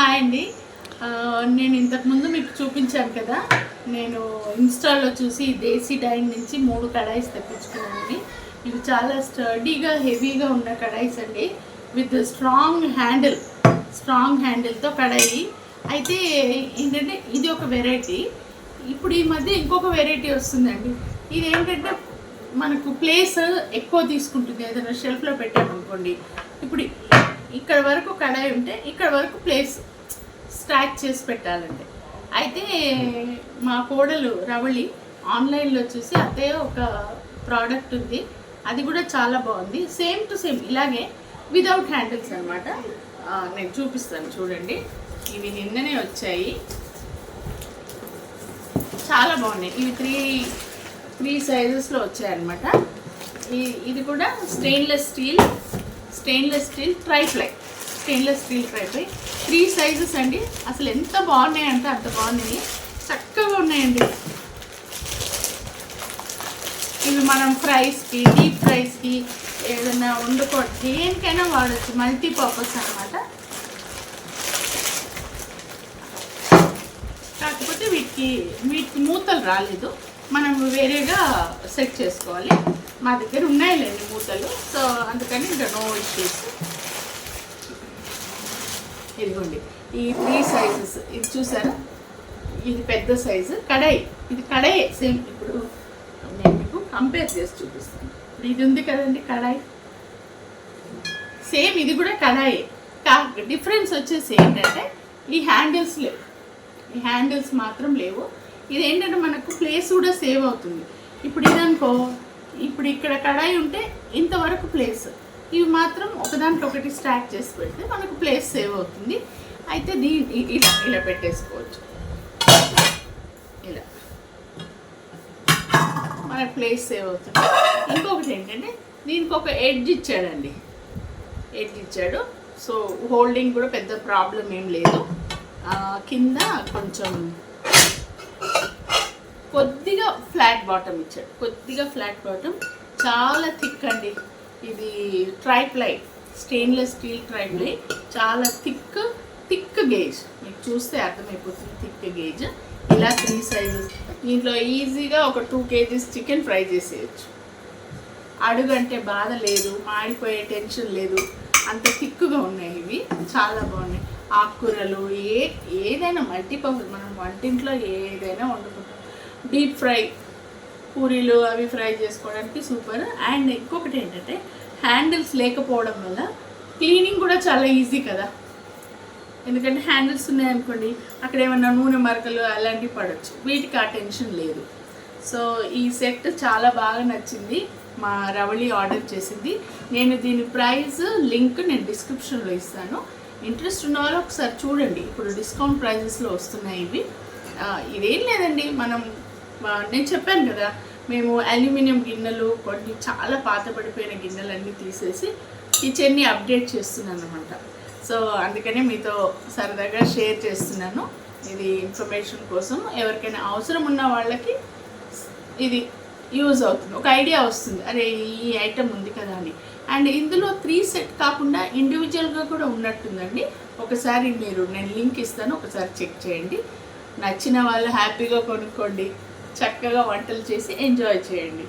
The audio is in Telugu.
హాయ్ అండి. నేను ఇంతకుముందు మీకు చూపించాను కదా, నేను ఇన్స్టాలో చూసి దేశీ డైన్ నుంచి 3 కడాయిస్ తెప్పించుకున్నానండి. ఇవి చాలా స్టడీగా హెవీగా ఉన్న కడాయిస్ అండి, విత్ స్ట్రాంగ్ హ్యాండిల్తో కడాయి. అయితే ఏంటంటే ఇది ఒక వెరైటీ. ఇప్పుడు ఈ మధ్య ఇంకొక వెరైటీ వస్తుందండి. ఇది ఏంటంటే మనకు ప్లేస్ ఎక్కువ తీసుకుంటుంది. ఏదైనా షెల్ఫ్లో పెట్టామనుకోండి, ఇప్పుడు ఇక్కడ వరకు కడాయి ఉంటే ఇక్కడ వరకు ప్లేస్ స్టాక్ చేసి పెట్టాలండి. అయితే మా కోడలు రవళి ఆన్లైన్లో చూసి అత్తయ్య ఒక ప్రోడక్ట్ ఉంది, అది కూడా చాలా బాగుంది, సేమ్ టు సేమ్ ఇలాగే వితౌట్ హ్యాండిల్స్ అనమాట. నేను చూపిస్తాను చూడండి. ఇవి నిన్ననే వచ్చాయి, చాలా బాగున్నాయి. ఇవి త్రీ సైజెస్లో వచ్చాయన్నమాట. ఇది కూడా స్టెయిన్లెస్ స్టీల్ ట్రైప్లై 3 సైజెస్ అండి. అసలు ఎంత బాగున్నాయంటే అంత బాగున్నాయి, చక్కగా ఉన్నాయండి. ఇవి మనం ఫ్రైస్కి, డీప్ ఫ్రైస్కి, ఏదైనా దేనికైనా వాడచ్చు, మల్టీపర్పస్ అనమాట. కాకపోతే వీటికి మూతలు రాలేదు, మనం వేరేగా సెట్ చేసుకోవాలి. మా దగ్గర ఉన్నాయిలేండి మూతలు, సో అందుకని ఇంకా నో ఇష్యూస్. ఇదిగోండి ఈ 3 సైజెస్. ఇది చూసారా, ఇది పెద్ద సైజు కడాయి. ఇది కడాయి సేమ్. ఇప్పుడు నేను మీకు కంపేర్ చేసి చూపిస్తాను. ఇది ఉంది కదండి కడాయి, సేమ్ ఇది కూడా కడాయి. డిఫరెన్స్ వచ్చేసి ఏంటంటే ఈ హ్యాండిల్స్ లేవు, ఈ హ్యాండిల్స్ మాత్రం లేవు. ఇది ఏంటంటే మనకు ప్లేస్ కూడా సేవ్ అవుతుంది. ఇప్పుడు ఇదనుకో, ఇప్పుడు ఇక్కడ కడాయి ఉంటే ఇంతవరకు ప్లేస్, ఇవి మాత్రం ఒకదాంట్లో ఒకటి స్టాక్ చేసి పెడితే మనకు ప్లేస్ సేవ్ అవుతుంది. అయితే ఇలా పెట్టేసుకోవచ్చు, ఇలా మనకు ప్లేస్ సేవ్ అవుతుంది. ఇంకొకటి ఏంటంటే దీనికి ఒక ఎడ్జ్ ఇచ్చాడు, సో హోల్డింగ్ కూడా పెద్ద ప్రాబ్లం ఏం లేదు. కింద కొంచెం కొద్దిగా ఫ్లాట్ బాటమ్, చాలా థిక్ అండి. ఇది ట్రైప్లై, స్టెయిన్లెస్ స్టీల్ ట్రైప్లై, చాలా థిక్ గేజ్. మీకు చూస్తే అర్థమైపోతుంది, థిక్ గేజ్. ఇలా 3 సైజెస్. దీంట్లో ఈజీగా ఒక 2 kgs చికెన్ ఫ్రై చేసేయచ్చు. అడుగంటే బాధ లేదు, మాడిపోయే టెన్షన్ లేదు, అంత థిక్గా ఉన్నాయి. ఇవి చాలా బాగున్నాయి. ఆకుకూరలు ఏదైనా మల్టీపర్పస్, మనం వంటింట్లో ఏదైనా వండుకుంటాం. డీప్ ఫ్రై, పూరీలు అవి ఫ్రై చేసుకోవడానికి సూపర్. అండ్ ఇంకొకటి ఏంటంటే హ్యాండిల్స్ లేకపోవడం వల్ల క్లీనింగ్ కూడా చాలా ఈజీ కదా. ఎందుకంటే హ్యాండిల్స్ ఉన్నాయనుకోండి, అక్కడ ఏమన్నా నూనె మరకలు అలాంటివి పడవచ్చు, వీటికి ఆ టెన్షన్ లేదు. సో ఈ సెట్ చాలా బాగా నచ్చింది, మా రవళి ఆర్డర్ చేసింది. నేను దీని ప్రైస్ లింక్ నేను డిస్క్రిప్షన్లో ఇస్తాను. ఇంట్రెస్ట్ ఉన్న వాళ్ళు ఒకసారి చూడండి. ఇప్పుడు డిస్కౌంట్ ప్రైజెస్లో వస్తున్నాయి ఇవి. ఇదేం లేదండి, నేను చెప్పాను కదా, మేము అల్యూమినియం గిన్నెలు, కొన్ని చాలా పాత పడిపోయిన గిన్నెలన్నీ తీసేసి కిచెన్ని అప్డేట్ చేస్తున్నాను అనమాట. సో అందుకనే మీతో సరదాగా షేర్ చేస్తున్నాను. ఇది ఇన్ఫర్మేషన్ కోసం, ఎవరికైనా అవసరం ఉన్న వాళ్ళకి ఇది యూజ్ అవుతుంది, ఒక ఐడియా వస్తుంది, అరే ఈ ఐటెం ఉంది కదా అని. అండ్ ఇందులో 3 సెట్ కాకుండా ఇండివిజువల్గా కూడా ఉన్నట్టుందండి. ఒకసారి నేను లింక్ ఇస్తాను, ఒకసారి చెక్ చేయండి. నచ్చిన వాళ్ళు హ్యాపీగా కొనుక్కోండి, చక్కగా వంటలు చేసి ఎంజాయ్ చేయండి.